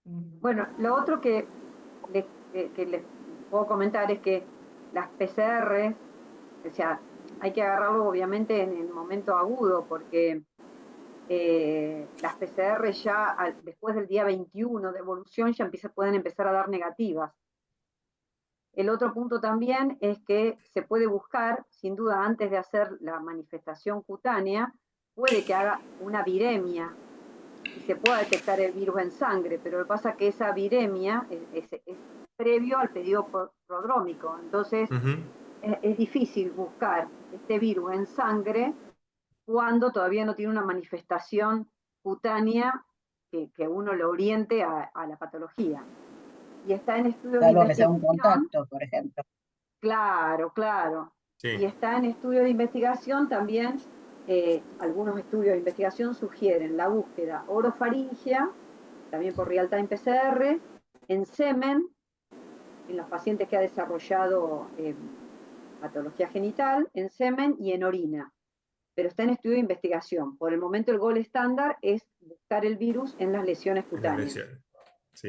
Bueno, lo otro que les puedo comentar es que las PCR, o sea, hay que agarrarlo obviamente en el momento agudo, porque las PCR ya después del día 21 de evolución ya pueden empezar a dar negativas. El otro punto también es que se puede buscar, sin duda, antes de hacer la manifestación cutánea, puede que haga una viremia y se pueda detectar el virus en sangre, pero lo que pasa es que esa viremia es previo al pedido prodrómico, entonces es difícil buscar este virus en sangre cuando todavía no tiene una manifestación cutánea que uno lo oriente a la patología. Y está en estudio de Salvo que sea un investigación. contacto, por ejemplo. Claro, claro. Sí. Y está en estudio de investigación también. Algunos estudios de investigación sugieren la búsqueda orofaringea, también por real-time PCR, en semen, en los pacientes que ha desarrollado patología genital, en semen y en orina. Pero está en estudio de investigación. Por el momento el gold estándar es buscar el virus en las lesiones cutáneas. Sí.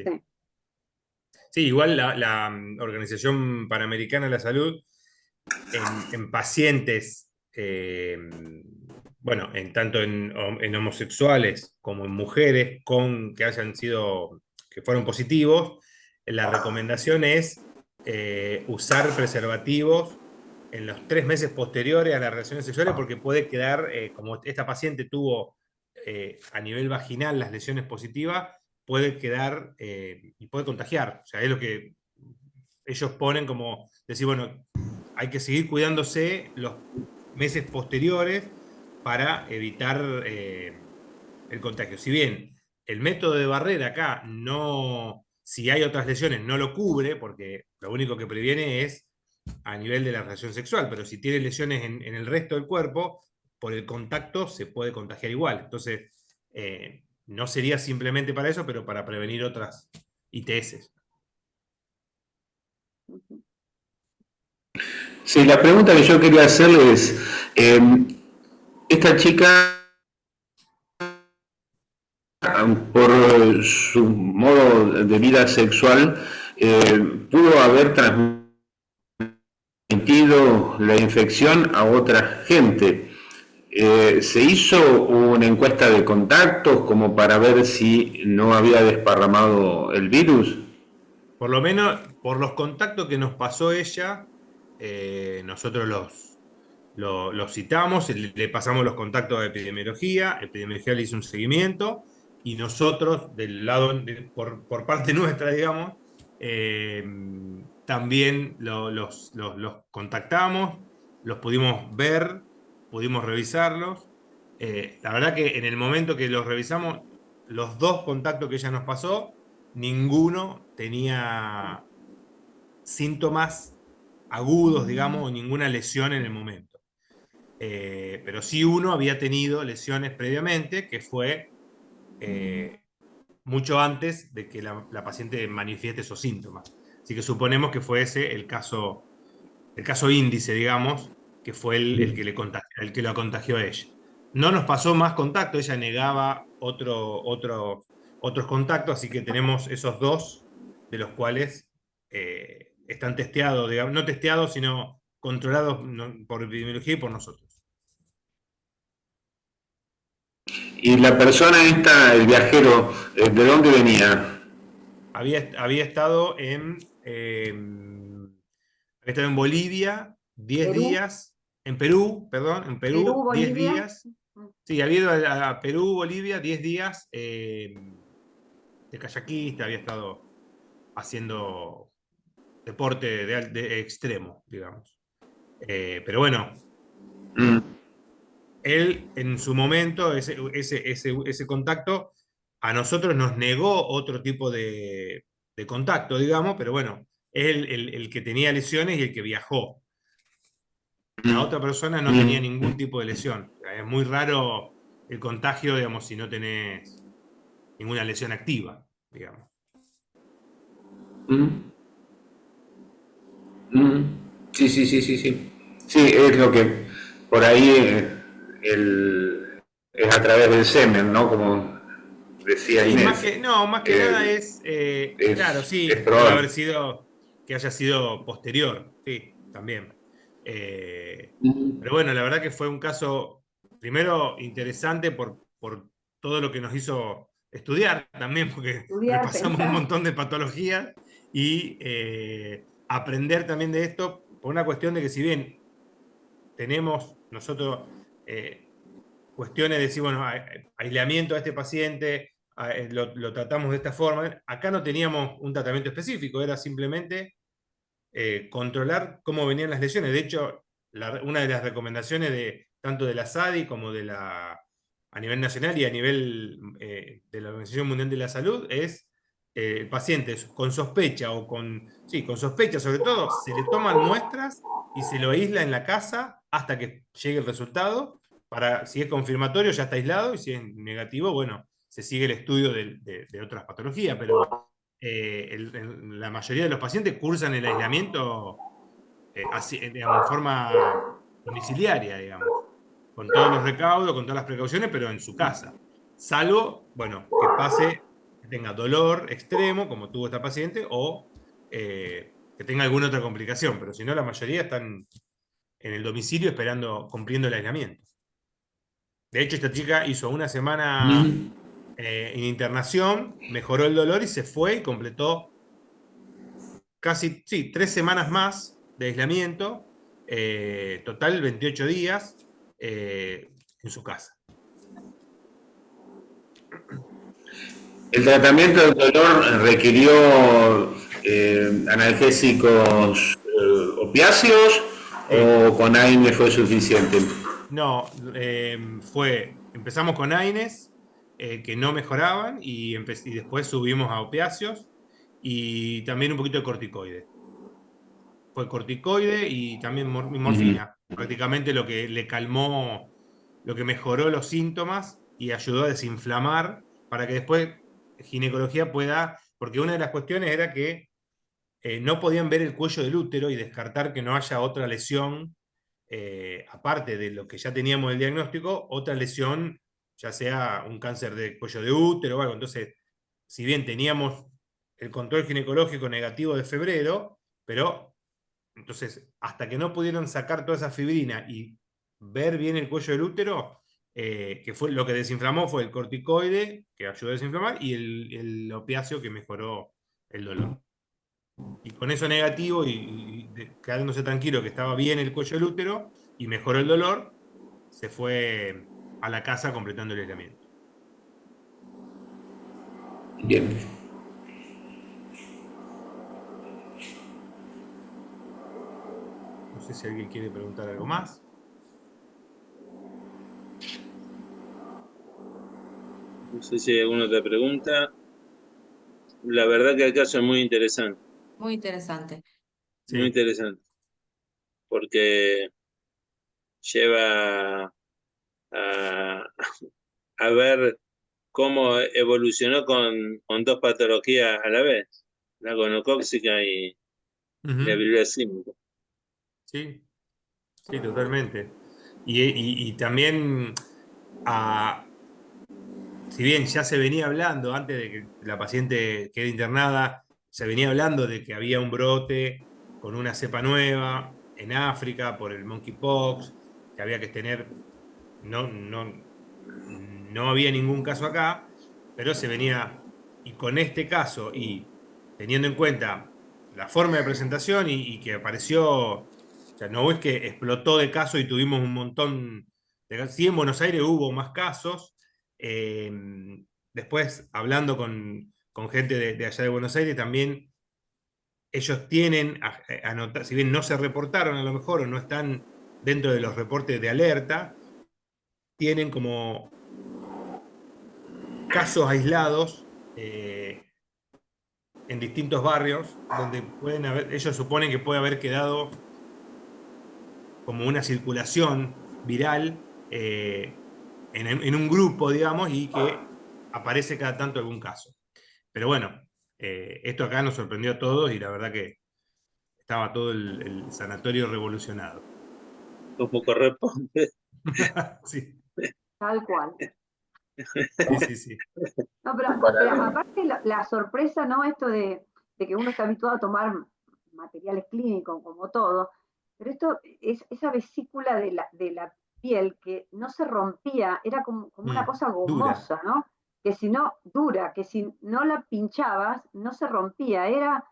Sí. Sí, igual la Organización Panamericana de la Salud en pacientes, bueno, tanto en homosexuales como en mujeres que fueron positivos, la recomendación es usar preservativos en los 3 meses posteriores a las relaciones sexuales, porque puede quedar, como esta paciente tuvo a nivel vaginal las lesiones positivas, puede quedar y puede contagiar. O sea, es lo que ellos ponen como decir, bueno, hay que seguir cuidándose los meses posteriores para evitar el contagio. Si bien el método de barrera acá no, si hay otras lesiones, no lo cubre, porque lo único que previene es a nivel de la relación sexual, pero si tiene lesiones en el resto del cuerpo, por el contacto se puede contagiar igual. Entonces, no sería simplemente para eso, pero para prevenir otras ITS. Sí, la pregunta que yo quería hacerle es, esta chica, por su modo de vida sexual, pudo haber transmitido la infección a otra gente. ¿Se hizo una encuesta de contactos como para ver si no había desparramado el virus? Por lo menos, por los contactos que nos pasó ella, nosotros los citamos, le pasamos los contactos a epidemiología le hizo un seguimiento, y nosotros, del lado, por parte nuestra, digamos, también los contactamos, los pudimos ver, pudimos revisarlos. La verdad que en el momento que los revisamos, los 2 contactos que ella nos pasó, ninguno tenía síntomas agudos, digamos, o ninguna lesión en el momento. Pero sí uno había tenido lesiones previamente, que fue mucho antes de que la paciente manifieste esos síntomas. Así que suponemos que fue ese el caso índice, digamos, que fue el que el que lo contagió a ella. No nos pasó más contacto, ella negaba otros contactos, así que tenemos esos 2, de los cuales están testeados, digamos, no testeados, sino controlados por epidemiología y por nosotros. Y la persona esta, el viajero, ¿de dónde venía? Había estado en Bolivia 10 Perú, días, en Perú, perdón, en Perú 10 Bolivia. días. Sí, había ido a Perú, Bolivia 10 días de kayakista, había estado haciendo deporte de extremo, digamos. Pero bueno, él en su momento, ese contacto, a nosotros nos negó otro tipo de contacto, digamos, pero bueno, es el que tenía lesiones y el que viajó. La otra persona no tenía ningún tipo de lesión. Es muy raro el contagio, digamos, si no tenés ninguna lesión activa, digamos. Sí, sí, sí, sí, sí. Sí, es lo que por ahí es a través del semen, ¿no? Como decía Sí, Inés. más que nada es, claro, sí, es puede haber probable. sido que haya sido posterior, sí, también. Pero bueno, la verdad que fue un caso, primero, interesante por todo lo que nos hizo estudiar también, porque Estudiar, repasamos un pensar. montón de patologías y aprender también de esto, por una cuestión de que si bien tenemos nosotros cuestiones de decir, bueno, aislamiento a este paciente, lo tratamos de esta forma. Acá no teníamos un tratamiento específico, era simplemente controlar cómo venían las lesiones. De hecho, una de las recomendaciones tanto de la SADI como a nivel nacional y a nivel de la Organización Mundial de la Salud es el paciente con sospecha o con sospecha sobre todo, se le toman muestras y se lo aísla en la casa hasta que llegue el resultado. Si es confirmatorio ya está aislado y si es negativo, bueno, se sigue el estudio de otras patologías, pero la mayoría de los pacientes cursan el aislamiento digamos, en forma domiciliaria, digamos, con todos los recaudos, con todas las precauciones, pero en su casa. Salvo, bueno, que tenga dolor extremo, como tuvo esta paciente, o que tenga alguna otra complicación, pero si no, la mayoría están en el domicilio cumpliendo el aislamiento. De hecho, esta chica hizo una semana en internación, mejoró el dolor y se fue y completó casi, sí, 3 semanas más de aislamiento, total 28 días en su casa. ¿El tratamiento del dolor requirió analgésicos opiáceos o con AINE fue suficiente? No, empezamos con AINES que no mejoraban y después subimos a opiáceos y también un poquito de corticoide. Fue corticoide y también morfina. Prácticamente lo que le calmó, lo que mejoró los síntomas y ayudó a desinflamar para que después ginecología pueda, porque una de las cuestiones era que no podían ver el cuello del útero y descartar que no haya otra lesión, aparte de lo que ya teníamos el diagnóstico, otra lesión, ya sea un cáncer de cuello de útero o algo. Entonces, si bien teníamos el control ginecológico negativo de febrero, pero entonces, hasta que no pudieron sacar toda esa fibrina y ver bien el cuello del útero, que fue lo que desinflamó fue el corticoide, que ayudó a desinflamar, y el opiáceo que mejoró el dolor. Y con eso negativo y quedándose tranquilo que estaba bien el cuello del útero y mejoró el dolor, se fue a la casa completando el aislamiento. Bien. No sé si alguien quiere preguntar algo más. No sé si hay alguna otra pregunta. La verdad que el caso es muy interesante. Muy interesante. Sí. Muy interesante. Porque lleva a ver cómo evolucionó con 2 patologías a la vez, la gonocóxica y la viruela símica. Sí, sí, totalmente. Y también, si bien ya se venía hablando, antes de que la paciente quede internada, se venía hablando de que había un brote con una cepa nueva en África por el monkeypox, que había que tener, no había ningún caso acá, pero se venía, y con este caso, y teniendo en cuenta la forma de presentación y que apareció, o sea, no es que explotó de casos y tuvimos un montón de casos. Sí, en Buenos Aires hubo más casos. Después, hablando con gente de allá de Buenos Aires, también ellos tienen, si bien no se reportaron a lo mejor o no están dentro de los reportes de alerta, tienen como casos aislados en distintos barrios donde ellos suponen que puede haber quedado como una circulación viral en un grupo, digamos, y que aparece cada tanto algún caso. Pero bueno, esto acá nos sorprendió a todos y la verdad que estaba todo el sanatorio revolucionado. Como corresponde. Sí. Tal cual. Sí. No, pero aparte la sorpresa, ¿no? Esto de que uno está habituado a tomar materiales clínicos, como todo, pero esto es esa vesícula de la piel que no se rompía, era como una cosa gomosa, ¿no? Que si no, dura, que si no la pinchabas, no se rompía, era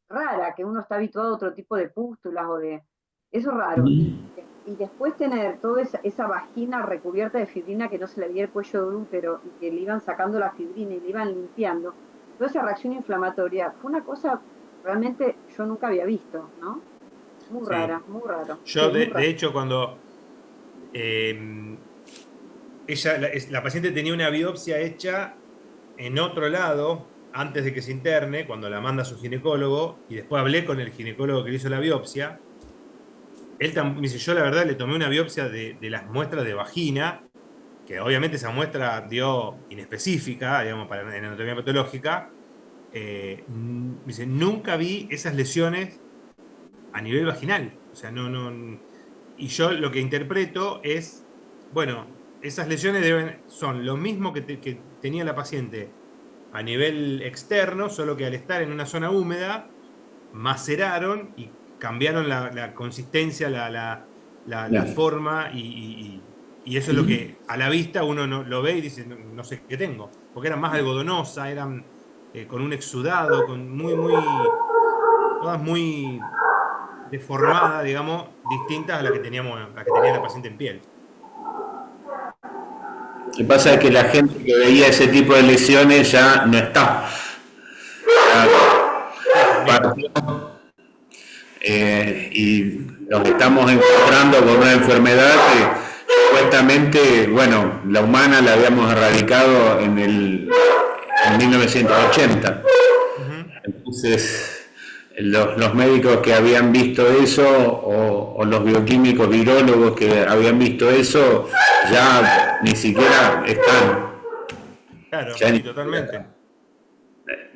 rara, que uno está habituado a otro tipo de pústulas o de... Eso es raro. Y después tener toda esa vagina recubierta de fibrina que no se le veía el cuello del útero y que le iban sacando la fibrina y le iban limpiando, toda esa reacción inflamatoria, fue una cosa realmente yo nunca había visto, ¿no? Muy rara, muy raro. Yo, sí, de hecho, cuando la paciente tenía una biopsia hecha en otro lado, antes de que se interne, cuando la manda a su ginecólogo, y después hablé con el ginecólogo que le hizo la biopsia, él me dice, yo la verdad le tomé una biopsia de las muestras de vagina, que obviamente esa muestra dio inespecífica, digamos, en anatomía patológica. Dice, nunca vi esas lesiones a nivel vaginal. O sea, y yo lo que interpreto es, bueno, esas lesiones son lo mismo que tenía la paciente a nivel externo, solo que al estar en una zona húmeda, maceraron y cambiaron la consistencia, la forma, y eso es lo que a la vista uno no, lo ve y dice, no sé qué tengo, porque eran más algodonosas, eran con un exudado, todas muy deformadas, digamos, distintas a las que tenía la paciente en piel. Lo que pasa es que la gente que veía ese tipo de lesiones ya no está. Partió, y nos estamos encontrando con una enfermedad que supuestamente, bueno, la humana la habíamos erradicado en 1980. Entonces, los médicos que habían visto eso, o los bioquímicos virólogos que habían visto eso, ya ni siquiera están. Claro, Ya sí, totalmente.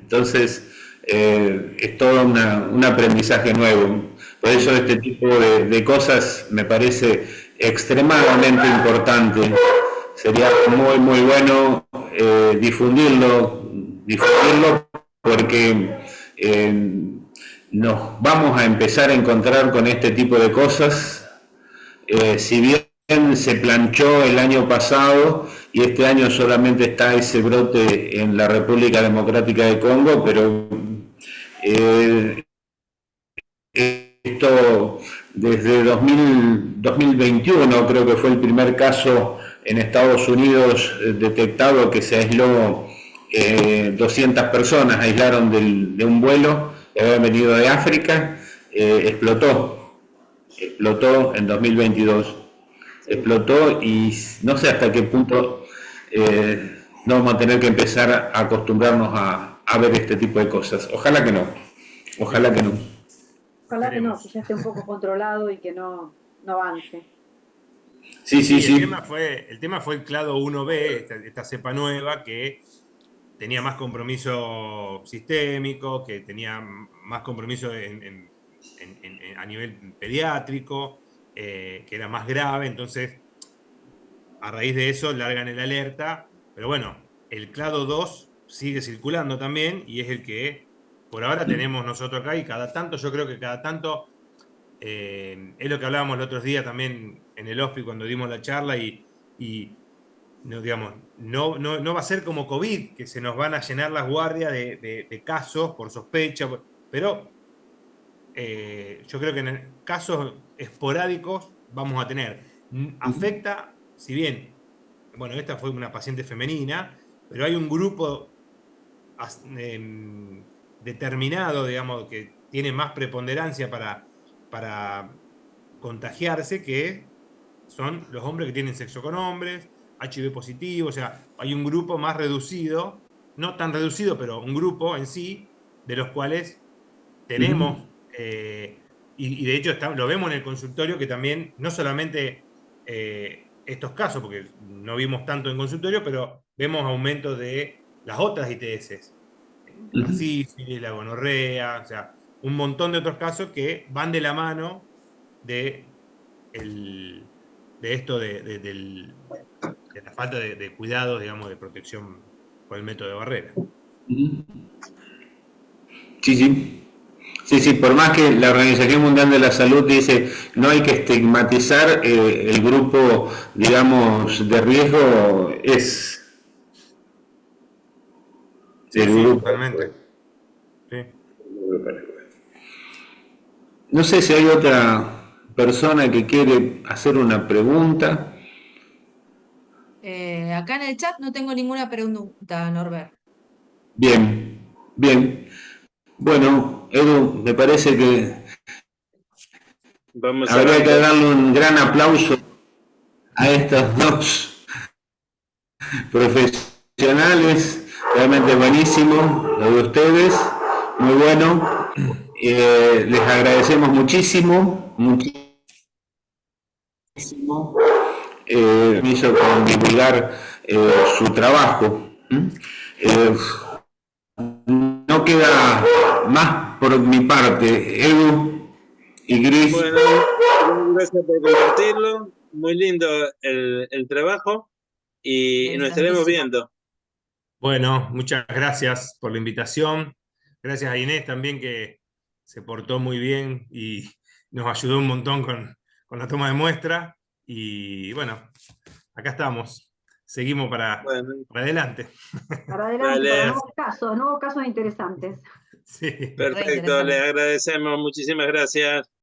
Entonces, es todo un aprendizaje nuevo. Por eso este tipo de cosas me parece extremadamente importante. Sería muy, muy bueno difundirlo porque nos vamos a empezar a encontrar con este tipo de cosas. Si bien se planchó el año pasado y este año solamente está ese brote en la República Democrática de Congo, pero esto desde 2021 creo que fue el primer caso en Estados Unidos detectado, que se aisló 200 personas, aislaron de un vuelo que había venido de África, explotó en 2022, explotó, y no sé hasta qué punto no vamos a tener que empezar a acostumbrarnos a ver este tipo de cosas. Ojalá que no, ojalá que no. Ojalá que no, que ya esté un poco controlado y que no avance. Sí. El tema fue el clado 1B, esta cepa nueva que tenía más compromiso sistémico, que tenía más compromiso a nivel pediátrico, que era más grave. Entonces, a raíz de eso largan el alerta, pero bueno, el clado 2 sigue circulando también, y es el que por ahora tenemos nosotros acá, y yo creo que cada tanto, es lo que hablábamos el otro día también en el HOSPI cuando dimos la charla, y no, digamos, no va a ser como COVID, que se nos van a llenar las guardias de casos por sospecha, pero yo creo que en casos esporádicos vamos a tener. Afecta, si bien, bueno, esta fue una paciente femenina, pero hay un grupo determinado, digamos, que tiene más preponderancia para contagiarse, que son los hombres que tienen sexo con hombres, HIV positivo. O sea, hay un grupo más reducido, no tan reducido, pero un grupo en sí, de los cuales tenemos, y de hecho lo vemos en el consultorio, que también, no solamente estos casos, porque no vimos tanto en consultorio, pero vemos aumento de las otras ITS, la sífilis, la gonorrea, o sea, un montón de otros casos que van de la mano de esto de la falta de cuidados, digamos, de protección con el método de barrera. Sí, por más que la Organización Mundial de la Salud dice no hay que estigmatizar, el grupo, digamos, de riesgo es el grupo. Totalmente. Sí. No sé si hay otra persona que quiere hacer una pregunta. Acá en el chat no tengo ninguna pregunta, Norbert. Bien. Bueno, Edu, me parece que habría que darle un gran aplauso a estos dos profesionales realmente buenísimo lo de ustedes, muy bueno. Les agradecemos muchísimo, muchísimo, me hizo con divulgar su trabajo. No queda más por mi parte. Edu y Gris. Bueno, gracias por compartirlo. Muy lindo el trabajo y nos estaremos viendo. Bueno, muchas gracias por la invitación. Gracias a Inés también, que se portó muy bien y nos ayudó un montón con la toma de muestra. Y bueno, acá estamos. Seguimos para adelante. Para adelante, Dale. para nuevos casos interesantes. Sí. Perfecto, les agradecemos. Muchísimas gracias.